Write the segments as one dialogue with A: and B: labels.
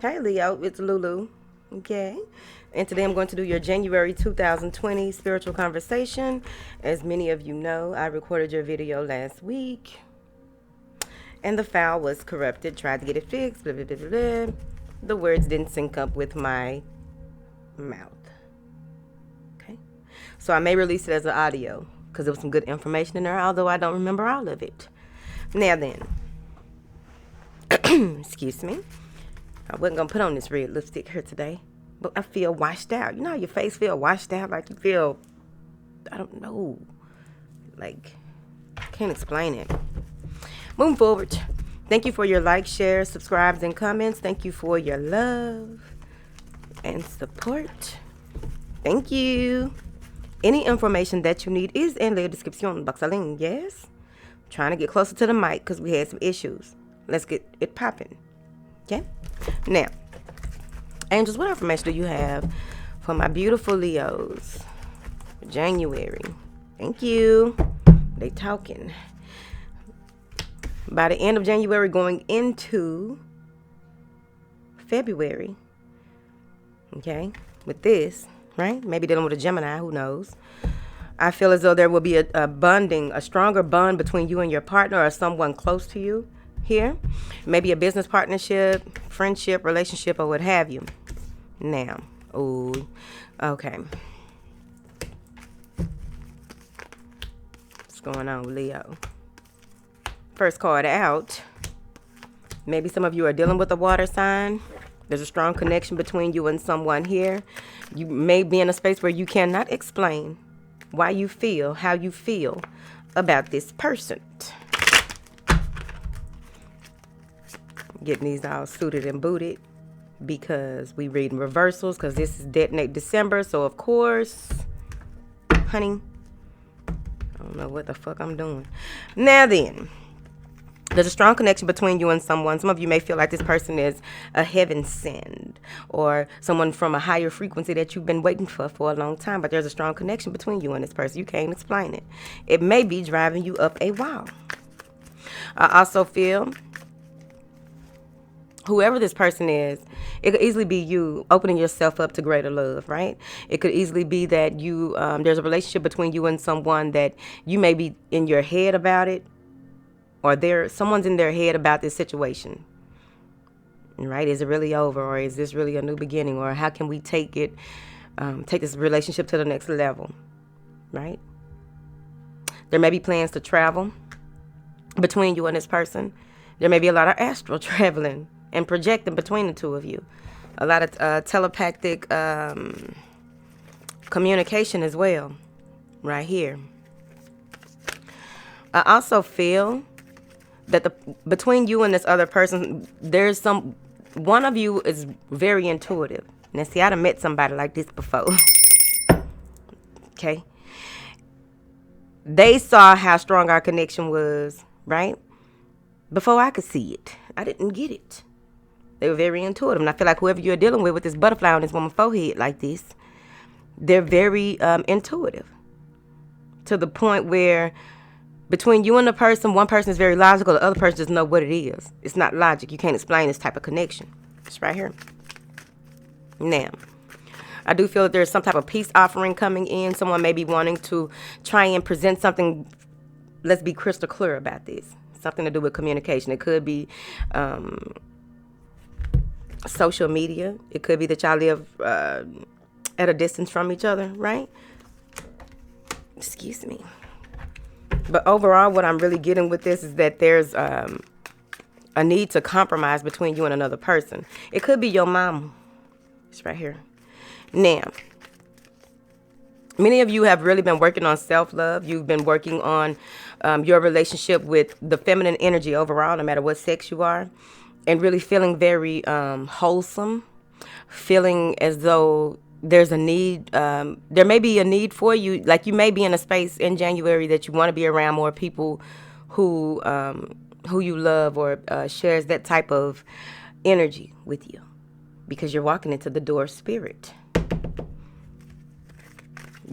A: Hey Leo, it's Lulu. Okay. And today I'm going to do your January 2020 spiritual conversation. As many of you know, I recorded your video last week and the file was corrupted. Tried to get it fixed. Blah, blah, blah, blah, blah. The words didn't sync up with my mouth. Okay. So I may release it as an audio because there was some good information in there, although I don't remember all of it. Now then, excuse me. I wasn't going to put on this red lipstick here today, but I feel washed out. You know how your face feel washed out? Like you feel, I don't know, like, can't explain it. Moving forward, thank you for your likes, shares, subscribes, and comments. Thank you for your love and support. Thank you. Any information that you need is in the description box. Yes? I'm trying to get closer to the mic because we had some issues. Let's get it popping. Okay? Now, angels, what information do you have for my beautiful Leos for January? Thank you. They talking. By the end of January, going into February, okay, with this, right? Maybe dealing with a Gemini, who knows? I feel as though there will be a stronger bond between you and your partner or someone close to you here. Maybe a business partnership, friendship, relationship, or what have you. Now, ooh, okay. What's going on, Leo? First card out. Maybe some of you are dealing with a water sign. There's a strong connection between you and someone here. You may be in a space where you cannot explain why you feel how you feel about this person. Getting these all suited and booted because we reading reversals because this is Detonate December. So, of course, honey, I don't know what the fuck I'm doing. Now then, there's a strong connection between you and someone. Some of you may feel like this person is a heaven send or someone from a higher frequency that you've been waiting for a long time. But there's a strong connection between you and this person. You can't explain it. It may be driving you up a wall. I also feel whoever this person is, it could easily be you opening yourself up to greater love, right? It could easily be that you there's a relationship between you and someone that you may be in your head about it, or someone's in their head about this situation, right? Is it really over, or is this really a new beginning, or how can we take this relationship to the next level, right? There may be plans to travel between you and this person. There may be a lot of astral traveling and projecting between the two of you. A lot of telepathic communication as well, right here. I also feel that between you and this other person, one of you is very intuitive. Now, see, I done met somebody like this before. Okay? They saw how strong our connection was, right? Before I could see it. I didn't get it. They were very intuitive. And I feel like whoever you're dealing with this butterfly on this woman's forehead like this, they're very intuitive. To the point where between you and the person, one person is very logical, the other person doesn't know what it is. It's not logic. You can't explain this type of connection. It's right here. Now, I do feel that there's some type of peace offering coming in. Someone may be wanting to try and present something. Let's be crystal clear about this. Something to do with communication. It could be social media. It could be that y'all live at a distance from each other, right? Excuse me. But overall, what I'm really getting with this is that there's a need to compromise between you and another person. It could be your mom. It's right here. Now, many of you have really been working on self-love. You've been working on your relationship with the feminine energy overall, no matter what sex you are, and really feeling very wholesome, feeling as though there's a need, there may be a need for you, like you may be in a space in January that you want to be around more people who you love or shares that type of energy with you, because you're walking into the door of spirit.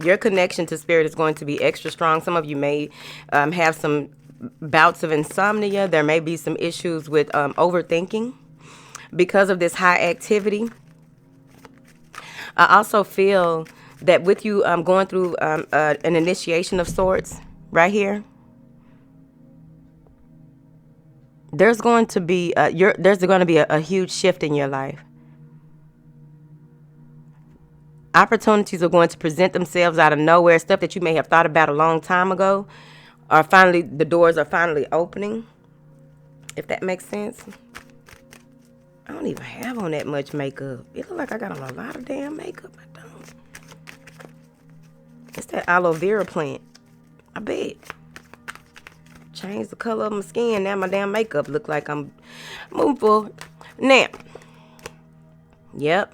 A: Your connection to spirit is going to be extra strong. Some of you may have some bouts of insomnia. There may be some issues with overthinking. because of this high activity, I also feel that with you going through an initiation of sorts right here, there's going to be a huge shift in your life. Opportunities are going to present themselves out of nowhere. Stuff that you may have thought about a long time ago, the doors are finally opening. If that makes sense. I don't even have on that much makeup. It look like I got on a lot of damn makeup. I don't. It's that aloe vera plant. I bet. Changed the color of my skin. Now my damn makeup look like I'm moving forward. Now. Yep.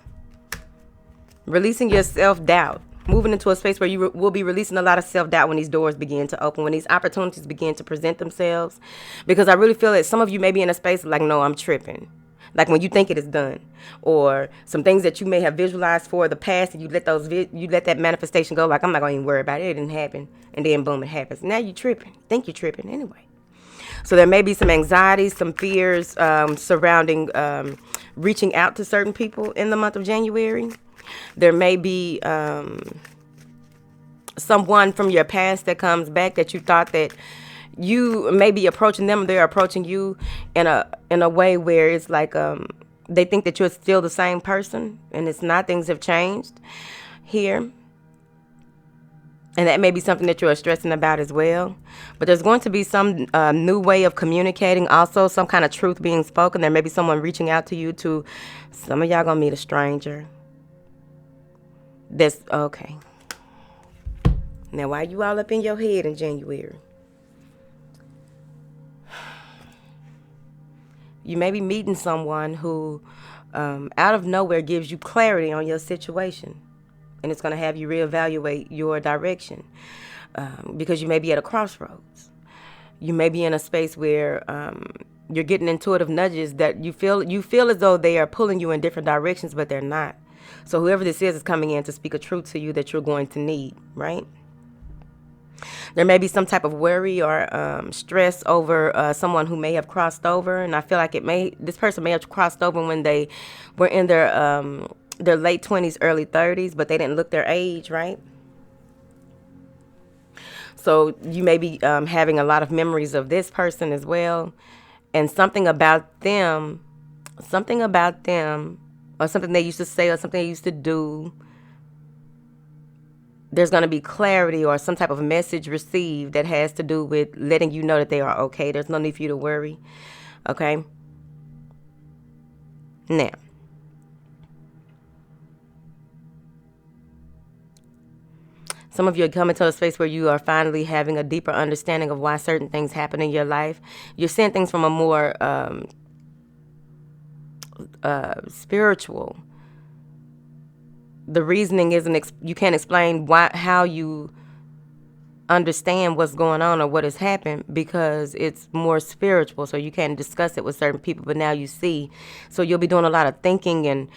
A: Releasing your self-doubt. Moving into a space where you will be releasing a lot of self-doubt when these doors begin to open, when these opportunities begin to present themselves. Because I really feel that some of you may be in a space like, no, I'm tripping. Like when you think it is done. Or some things that you may have visualized for the past, and you let that manifestation go, like, I'm not going to even worry about it. It didn't happen. And then boom, it happens. Now you're tripping. Think you're tripping anyway. So there may be some anxiety, some fears surrounding reaching out to certain people in the month of January. There may be someone from your past that comes back that you thought that you may be approaching them, they're approaching you in a way where it's like they think that you're still the same person, and it's not. Things have changed here. And that may be something that you're stressing about as well. But there's going to be some new way of communicating. Also, some kind of truth being spoken. There may be someone reaching out to you to. Some of y'all gonna meet a stranger. That's okay. Now, why you all up in your head in January? You may be meeting someone who, out of nowhere, gives you clarity on your situation. And it's going to have you reevaluate your direction. Because you may be at a crossroads. You may be in a space where you're getting intuitive nudges that you feel as though they are pulling you in different directions, but they're not. So whoever this is coming in to speak a truth to you that you're going to need, right? There may be some type of worry or stress over someone who may have crossed over, and I feel like this person may have crossed over when they were in their late 20s, early 30s, but they didn't look their age, right? So you may be having a lot of memories of this person as well, and something about them, or something they used to say or something they used to do, there's going to be clarity or some type of message received that has to do with letting you know that they are okay. There's no need for you to worry. Okay? Now, some of you are coming to a space where you are finally having a deeper understanding of why certain things happen in your life. You're seeing things from a more spiritual. The reasoning isn't, you can't explain how you understand what's going on or what has happened, because it's more spiritual. So you can't discuss it with certain people, but now you see. So you'll be doing a lot of thinking and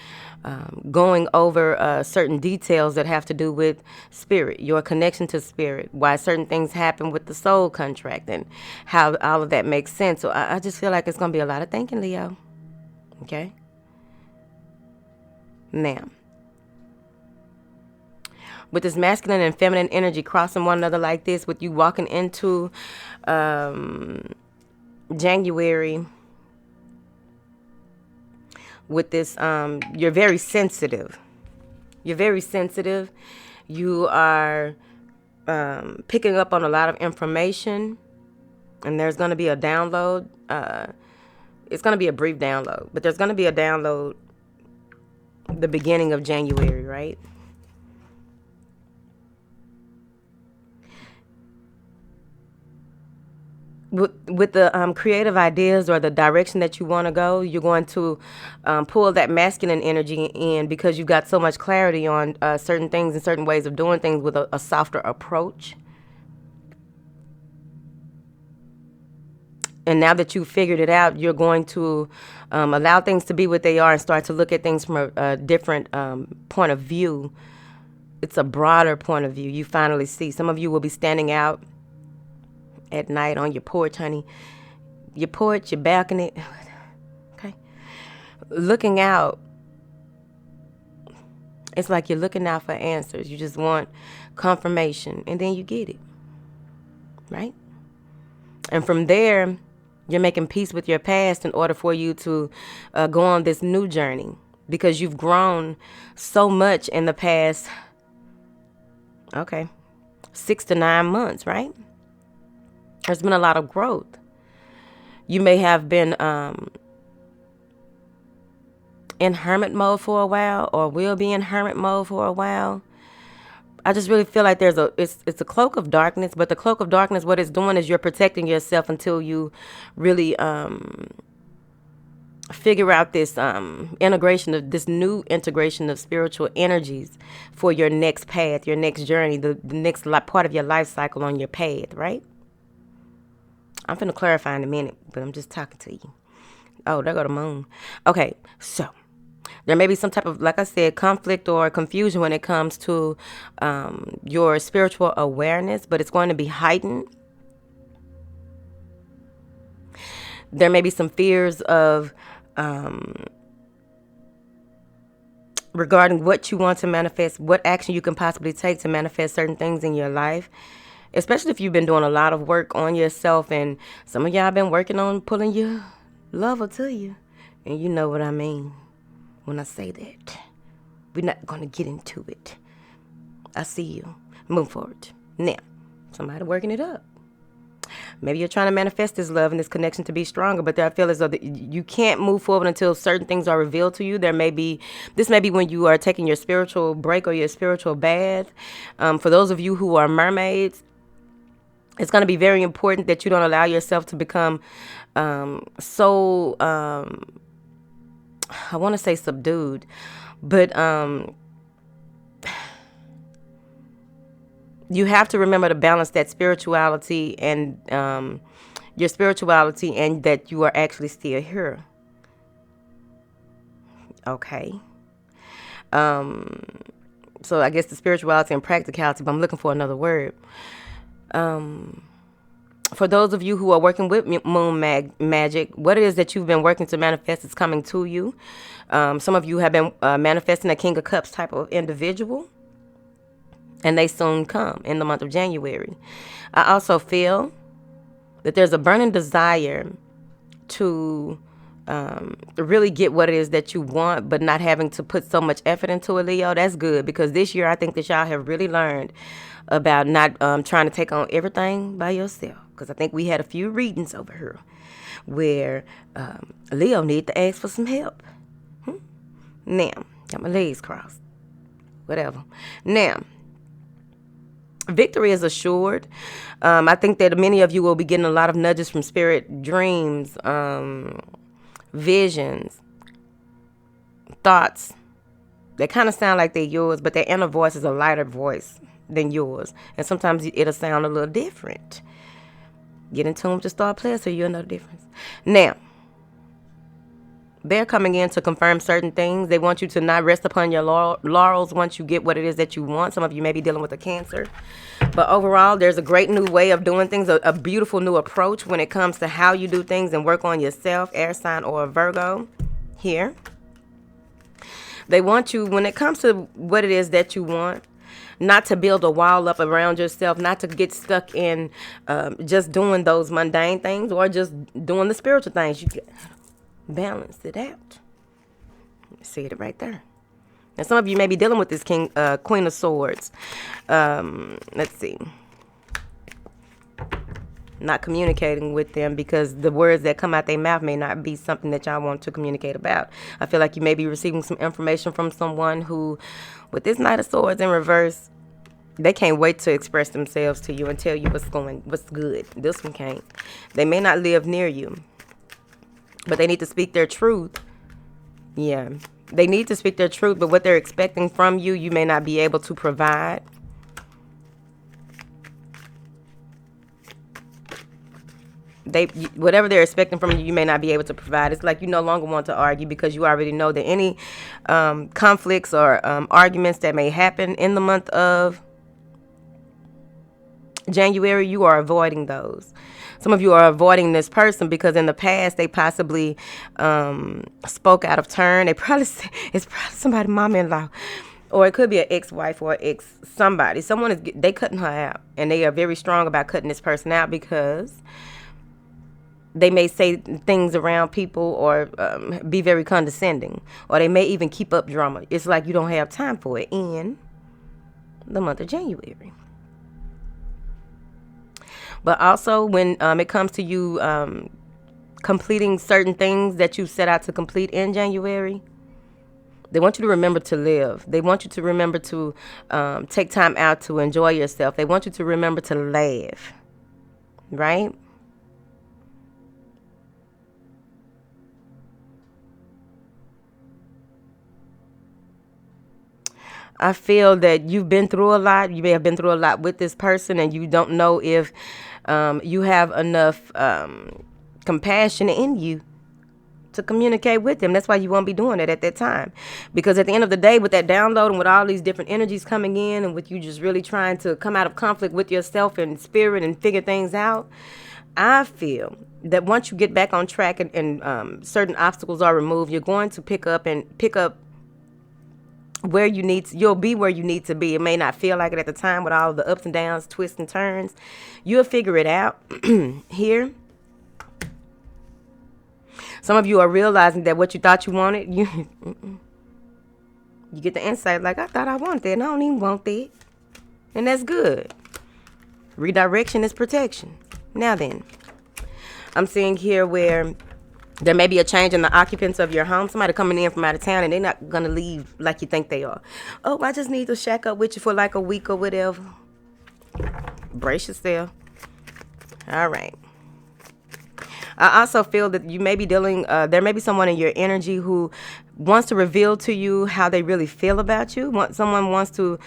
A: going over certain details that have to do with spirit, your connection to spirit, why certain things happen with the soul contract, and how all of that makes sense. So I just feel like it's going to be a lot of thinking, Leo. Okay? Now, with this masculine and feminine energy crossing one another like this, with you walking into January with this, you're very sensitive. You're very sensitive. You are picking up on a lot of information, and there's going to be a download. It's going to be a brief download, but there's going to be a download the beginning of January, right? With the creative ideas or the direction that you want to go, you're going to pull that masculine energy in, because you've got so much clarity on certain things and certain ways of doing things with a softer approach. And now that you've figured it out, you're going to allow things to be what they are and start to look at things from a different point of view. It's a broader point of view. You finally see. Some of you will be standing out at night on your porch, honey. Your porch, your balcony. Okay. looking out. It's like you're looking out for answers. You just want confirmation, and then you get it, right? And from there, you're making peace with your past in order for you to go on this new journey, because you've grown so much in the past, 6 to 9 months, right? There's been a lot of growth. You may have been in hermit mode for a while, or will be in hermit mode for a while. I just really feel like it's a cloak of darkness, but the cloak of darkness, what it's doing is you're protecting yourself until you really figure out this new integration of spiritual energies for your next path, your next journey, the next part of your life cycle on your path, right? I'm finna clarify in a minute, but I'm just talking to you. Oh, there go the moon. Okay, so there may be some type of, like I said, conflict or confusion when it comes to your spiritual awareness, but it's going to be heightened. There may be some fears of regarding what you want to manifest, what action you can possibly take to manifest certain things in your life, especially if you've been doing a lot of work on yourself, and some of y'all been working on pulling your lover to you, and you know what I mean when I say that. We're not going to get into it. I see you. Move forward. Now, somebody working it up. Maybe you're trying to manifest this love and this connection to be stronger, but I feel as though you can't move forward until certain things are revealed to you. This may be when you are taking your spiritual break or your spiritual bath. For those of you who are mermaids, it's going to be very important that you don't allow yourself to become I want to say subdued, but you have to remember to balance that spirituality and your spirituality, and that you are actually still here. Okay. So I guess the spirituality and practicality, but I'm looking for another word. For those of you who are working with moon magic, what it is that you've been working to manifest is coming to you. Some of you have been manifesting a King of Cups type of individual, and they soon come in the month of January. I also feel that there's a burning desire to really get what it is that you want, but not having to put so much effort into it, Leo. That's good, because this year I think that y'all have really learned about not trying to take on everything by yourself. Because I think we had a few readings over here where Leo need to ask for some help. Now, got my legs crossed. Whatever. Now, victory is assured. I think that many of you will be getting a lot of nudges from spirit, dreams, visions, thoughts. They kind of sound like they're yours, but their inner voice is a lighter voice than yours. And sometimes it'll sound a little different. Get in tune with the star player so you'll know the difference. Now, they're coming in to confirm certain things. They want you to not rest upon your laurels once you get what it is that you want. Some of you may be dealing with a Cancer. But overall, there's a great new way of doing things, a beautiful new approach when it comes to how you do things and work on yourself, air sign or a Virgo here. They want you, when it comes to what it is that you want, not to build a wall up around yourself, not to get stuck in just doing those mundane things or just doing the spiritual things. You balance it out. See it right there. And some of you may be dealing with this Queen of Swords. Let's see. Not communicating with them because the words that come out their mouth may not be something that y'all want to communicate about. I feel like you may be receiving some information from someone who, with this Knight of Swords in reverse, they can't wait to express themselves to you and tell you what's good. This one can't. They may not live near you, but they need to speak their truth. Yeah, they need to speak their truth, but what they're expecting from you, you may not be able to provide. Whatever they're expecting from you, you may not be able to provide. It's like you no longer want to argue because you already know that any conflicts or arguments that may happen in the month of January, you are avoiding those. Some of you are avoiding this person because in the past they possibly spoke out of turn. It's probably somebody, mom-in-law, or it could be an ex-wife or ex somebody. They cutting her out, and they are very strong about cutting this person out because they may say things around people or be very condescending, or they may even keep up drama. It's like you don't have time for it in the month of January. But also when it comes to you completing certain things that you set out to complete in January, they want you to remember to live. They want you to remember to take time out to enjoy yourself. They want you to remember to laugh, right? I feel that you've been through a lot. You may have been through a lot with this person, and you don't know if you have enough compassion in you to communicate with them. That's why you won't be doing it at that time. Because at the end of the day, with that download and with all these different energies coming in, and with you just really trying to come out of conflict with yourself and spirit and figure things out, I feel that once you get back on track and certain obstacles are removed, you're going to pick up where you need to, you'll be where you need to be. It may not feel like it at the time with all the ups and downs, twists and turns. You'll figure it out here. Some of you are realizing that what you thought you wanted, you get the insight like, I thought I wanted that and I don't even want that. And that's good. Redirection is protection. Now then, I'm seeing here where there may be a change in the occupants of your home. Somebody coming in from out of town and they're not going to leave like you think they are. Oh, I just need to shack up with you for like a week or whatever. Brace yourself. All right. I also feel that you may be dealing, there may be someone in your energy who wants to reveal to you how they really feel about you. Someone wants to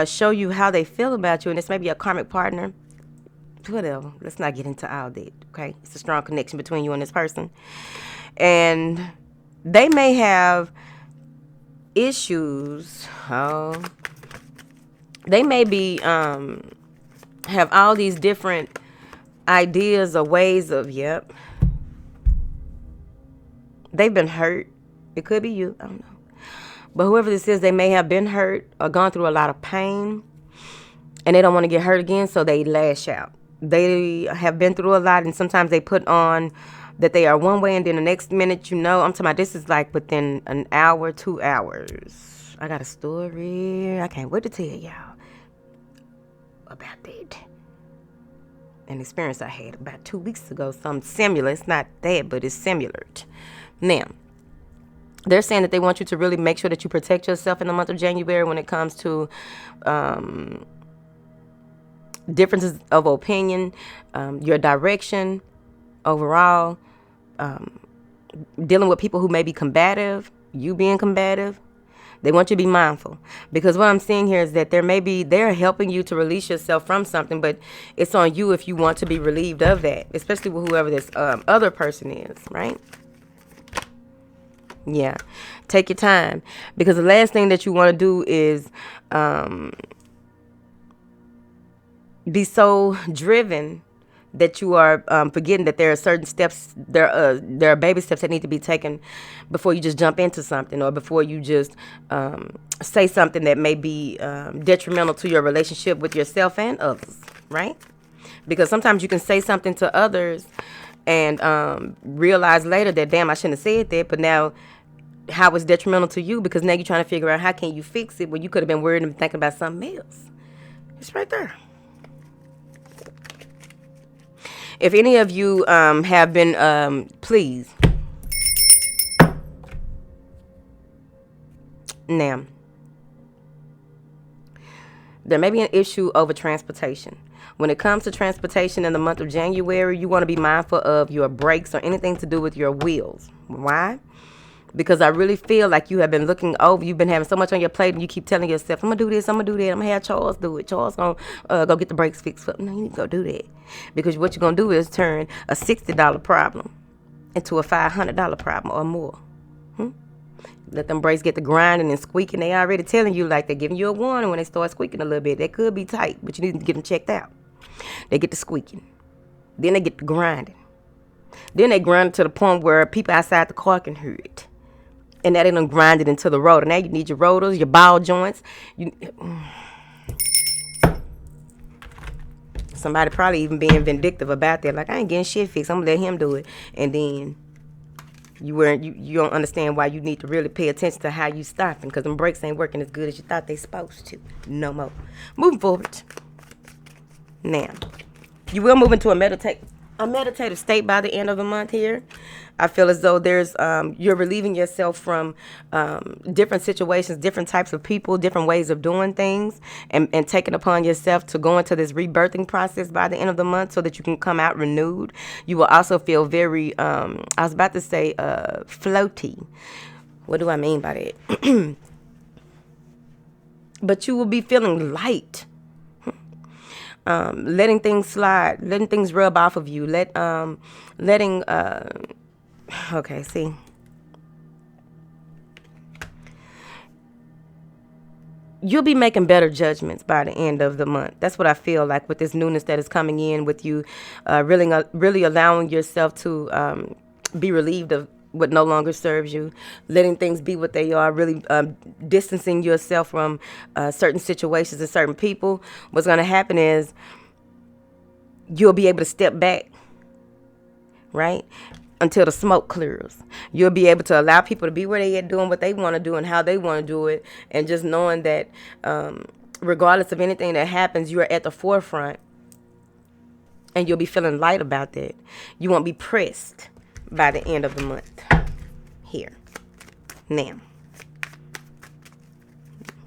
A: show you how they feel about you, and this may be a karmic partner. Whatever. Let's not get into all that, okay? It's a strong connection between you and this person. And they may have issues. Oh, they may be, have all these different ideas or ways of, yep. They've been hurt. It could be you. I don't know. But whoever this is, they may have been hurt or gone through a lot of pain. And they don't want to get hurt again, so they lash out. They have been through a lot, and sometimes they put on that they are one way, and then the next minute, I'm talking about this is like within an hour, 2 hours. I got a story. I can't wait to tell y'all about that. An experience I had about 2 weeks ago. Something similar. It's not that, but it's similar. Now, they're saying that they want you to really make sure that you protect yourself in the month of January when it comes to differences of opinion, your direction overall, dealing with people who may be combative, you being combative. They want you to be mindful, because what I'm seeing here is that they're helping you to release yourself from something, but it's on you if you want to be relieved of that, especially with whoever this other person is, right? Yeah. Take your time, because the last thing that you want to do is be so driven that you are forgetting that there are certain steps, there are baby steps that need to be taken before you just jump into something, or before you just say something that may be detrimental to your relationship with yourself and others, right? Because sometimes you can say something to others and realize later that, damn, I shouldn't have said that, but now how it's detrimental to you, because now you're trying to figure out how can you fix it when you could have been worried and thinking about something else. It's right there. If any of you have been, please. Now, there may be an issue over transportation. When it comes to transportation in the month of January, you want to be mindful of your brakes or anything to do with your wheels. Why? Because I really feel like you have been looking over, you've been having so much on your plate, and you keep telling yourself, I'm going to do this, I'm going to do that, I'm going to have Charles do it. Charles going to go get the brakes fixed for me. No, you need to go do that. Because what you're going to do is turn a $60 problem into a $500 problem or more. Let them brakes get to grinding and squeaking. They already telling you, like, they're giving you a warning when they start squeaking a little bit. They could be tight, but you need to get them checked out. They get to squeaking. Then they get to grinding. Then they grind to the point where people outside the car can hear it. And that ain't grinded into the rotor. Now you need your rotors, your ball joints. Somebody probably even being vindictive about that. Like, I ain't getting shit fixed. I'm gonna let him do it. And then you don't understand why you need to really pay attention to how you stopping, because them brakes ain't working as good as you thought they supposed to. No more. Moving forward. Now, you will move into a meditative state by the end of the month here. I feel as though you're relieving yourself from different situations, different types of people, different ways of doing things, and taking upon yourself to go into this rebirthing process by the end of the month so that you can come out renewed. You will also feel very, I was about to say floaty. What do I mean by that? But you will be feeling light. Letting things slide, letting things rub off of you, okay, see. You'll be making better judgments by the end of the month. That's what I feel like with this newness that is coming in, with you really allowing yourself to be relieved of what no longer serves you, letting things be what they are, really distancing yourself from certain situations and certain people. What's going to happen is you'll be able to step back, right, until the smoke clears. You'll be able to allow people to be where they are, doing what they want to do and how they want to do it, and just knowing that regardless of anything that happens, you're at the forefront, and you'll be feeling light about that. You won't be pressed by the end of the month here. Now,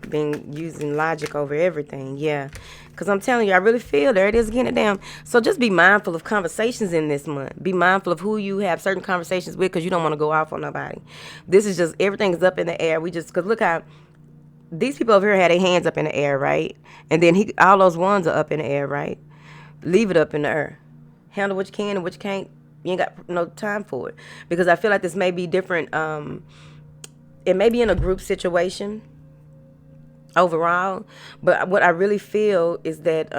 A: been using logic over everything, yeah, because I'm telling you, I really feel there it is again. Damn. So just be mindful of conversations in this month. Be mindful of who you have certain conversations with, because you don't want to go off on nobody. This is just, everything's up in the air. Because look how these people over here had their hands up in the air, right? And then all those ones are up in the air, right? Leave it up in the air. Handle what you can and what you can't. You ain't got no time for it, because I feel like this may be different. It may be in a group situation overall, but what I really feel is that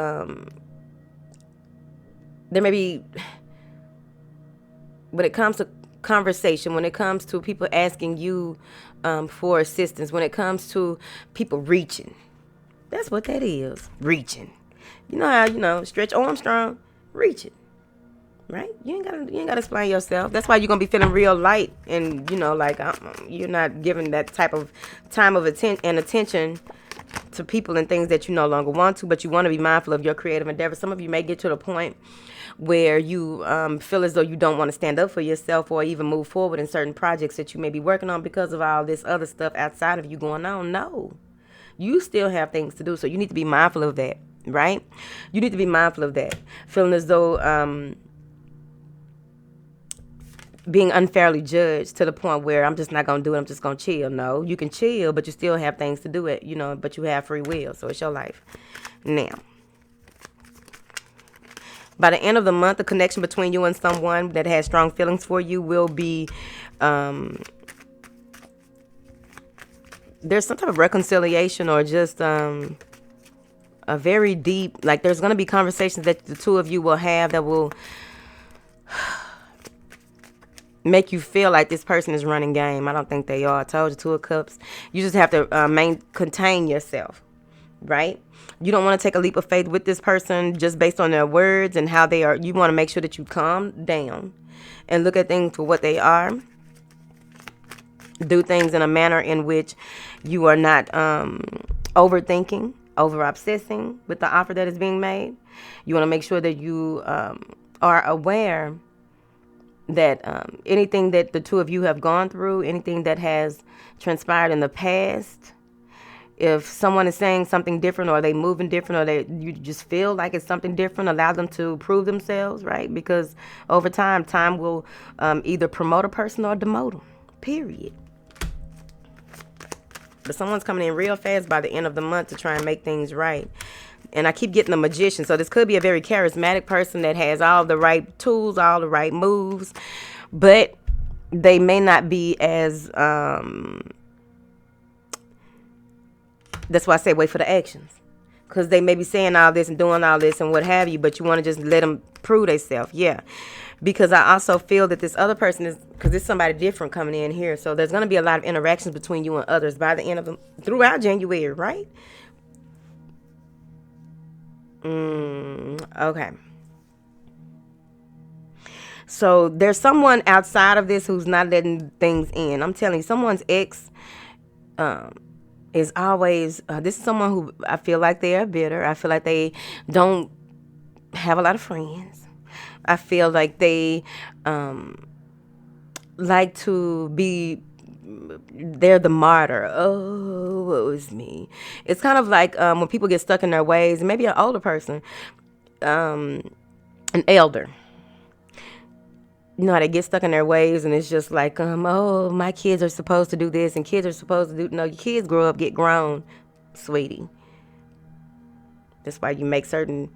A: there may be, when it comes to conversation, when it comes to people asking you for assistance, when it comes to people reaching, that's what that is, reaching. You know how, Stretch Armstrong, reaching. Right? You ain't gotta explain yourself. That's why you're gonna be feeling real light, and you're not giving that type of time of attention to people and things that you no longer want to. But you want to be mindful of your creative endeavor. Some of you may get to the point where you feel as though you don't want to stand up for yourself or even move forward in certain projects that you may be working on because of all this other stuff outside of you going on. No, you still have things to do, so you need to be mindful of that. Right? You need to be mindful of that. Feeling as though being unfairly judged to the point where I'm just not going to do it, I'm just going to chill. No, you can chill, but you still have things to do it, but you have free will, so it's your life. Now, by the end of the month, the connection between you and someone that has strong feelings for you will be, there's some type of reconciliation, or just a very deep, like there's going to be conversations that the two of you will have that will make you feel like this person is running game. I don't think they are. I told you, Two of Cups. You just have to contain yourself, right? You don't want to take a leap of faith with this person just based on their words and how they are. You want to make sure that you calm down and look at things for what they are. Do things in a manner in which you are not overthinking, over-obsessing with the offer that is being made. You want to make sure that you are aware that anything that the two of you have gone through, anything that has transpired in the past, if someone is saying something different, or they moving different, or you just feel like it's something different, allow them to prove themselves, right? Because over time will either promote a person or demote them, period. But someone's coming in real fast by the end of the month to try and make things right. And I keep getting the Magician. So this could be a very charismatic person that has all the right tools, all the right moves, but they may not be as, that's why I say wait for the actions. because they may be saying all this and doing all this and what have you, but you want to just let them prove themselves. Yeah. Because I also feel that this other person is, because there's somebody different coming in here. So there's going to be a lot of interactions between you and others by the end of throughout January, right? Okay. So there's someone outside of this who's not letting things in. I'm telling you, someone's ex is always, this is someone who I feel like they are bitter. I feel like they don't have a lot of friends. I feel like they like to be, they're the martyr. Oh, what was me? It's kind of like when people get stuck in their ways, maybe an older person, an elder. You know how they get stuck in their ways, and it's just like, oh, my kids are supposed to do this, and kids are supposed to do. No, your kids grow up, get grown, sweetie. That's why you make certain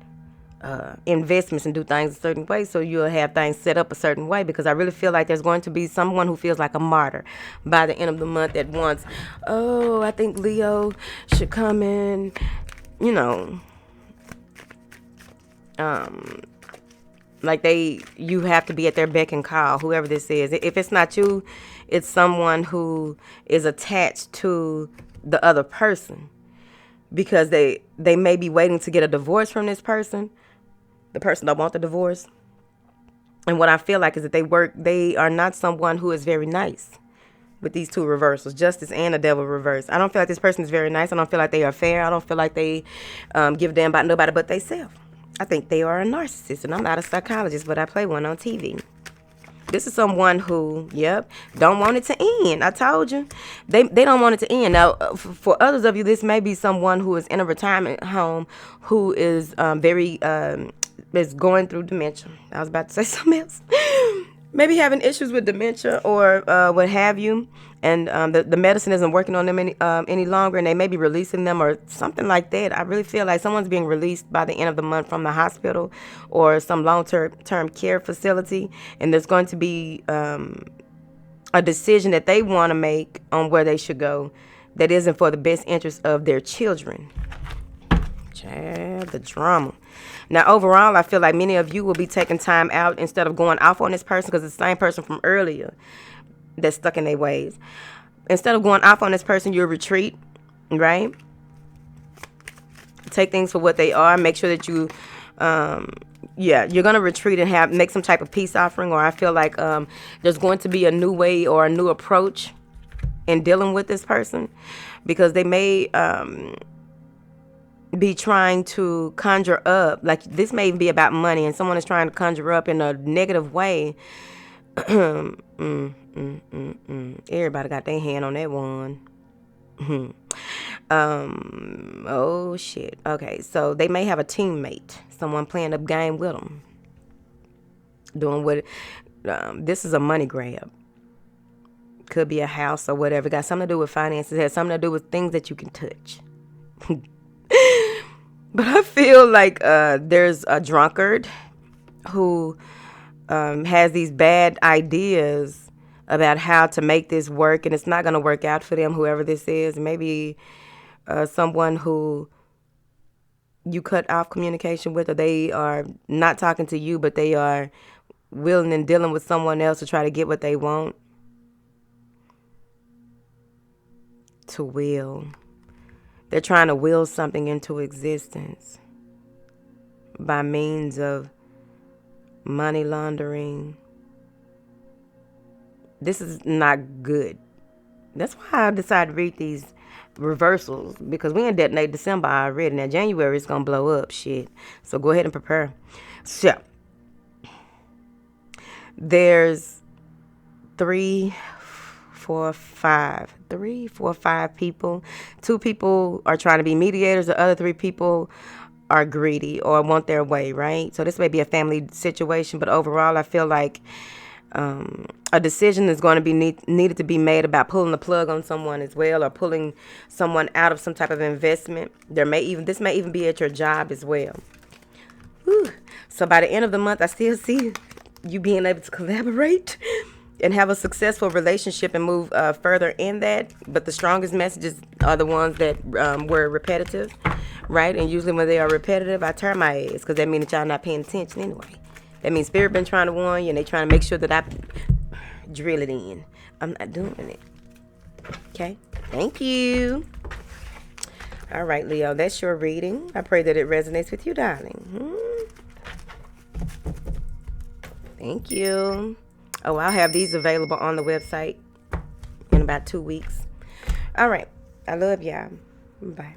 A: investments and do things a certain way, so you'll have things set up a certain way. Because I really feel like there's going to be someone who feels like a martyr by the end of the month that wants, oh, I think Leo should come in, you know, like you have to be at their beck and call, whoever this is. If it's not you, it's someone who is attached to the other person, because they may be waiting to get a divorce from this person. The person don't want the divorce. And what I feel like is that they are not someone who is very nice with these two reversals, justice and the devil reverse. I don't feel like this person is very nice. I don't feel like they are fair. I don't feel like they give a damn about nobody but themselves. I think they are a narcissist, and I'm not a psychologist, but I play one on TV. This is someone who, don't want it to end. I told you. They don't want it to end. Now, for others of you, this may be someone who is in a retirement home who is is going through dementia. I was about to say something else. Maybe having issues with dementia or what have you, and the medicine isn't working on them any longer, and they may be releasing them or something like that. I really feel like someone's being released by the end of the month from the hospital or some long-term care facility, and there's going to be a decision that they want to make on where they should go that isn't for the best interest of their children. Child, the drama. Now, overall, I feel like many of you will be taking time out instead of going off on this person, because it's the same person from earlier that's stuck in their ways. Instead of going off on this person, you'll retreat, right? Take things for what they are. Make sure that you, you're going to retreat and make some type of peace offering. Or I feel like there's going to be a new way or a new approach in dealing with this person, because they may be trying to conjure up, like this may be about money, and someone is trying to conjure up in a negative way. Everybody got their hand on that one. Oh shit. Okay, so they may have a teammate, someone playing a game with them, doing what this is a money grab. Could be a house or whatever. Got something to do with finances. It has something to do with things that you can touch. But I feel like there's a drunkard who has these bad ideas about how to make this work, and it's not going to work out for them, whoever this is. Maybe someone who you cut off communication with, or they are not talking to you, but they are willing and dealing with someone else to try to get what they want. To will. They're trying to will something into existence by means of money laundering. This is not good. That's why I decided to read these reversals, because we in detonate December already. Now January is gonna blow up shit. So go ahead and prepare. So there's 3, 4, 5 people. 2 people are trying to be mediators. The other 3 people are greedy or want their way, right? So this may be a family situation, but overall I feel like a decision is going to be needed to be made about pulling the plug on someone as well, or pulling someone out of some type of investment. This may even be at your job as well. Whew. So by the end of the month, I still see you being able to collaborate and have a successful relationship and move further in that. But the strongest messages are the ones that were repetitive, right? And usually when they are repetitive, I turn my ass because that means that y'all not paying attention anyway. That means Spirit been trying to warn you and they trying to make sure that I drill it in. I'm not doing it. Okay? Thank you. All right, Leo, that's your reading. I pray that it resonates with you, darling. Thank you. Oh, I'll have these available on the website in about 2 weeks. All right. I love y'all. Bye.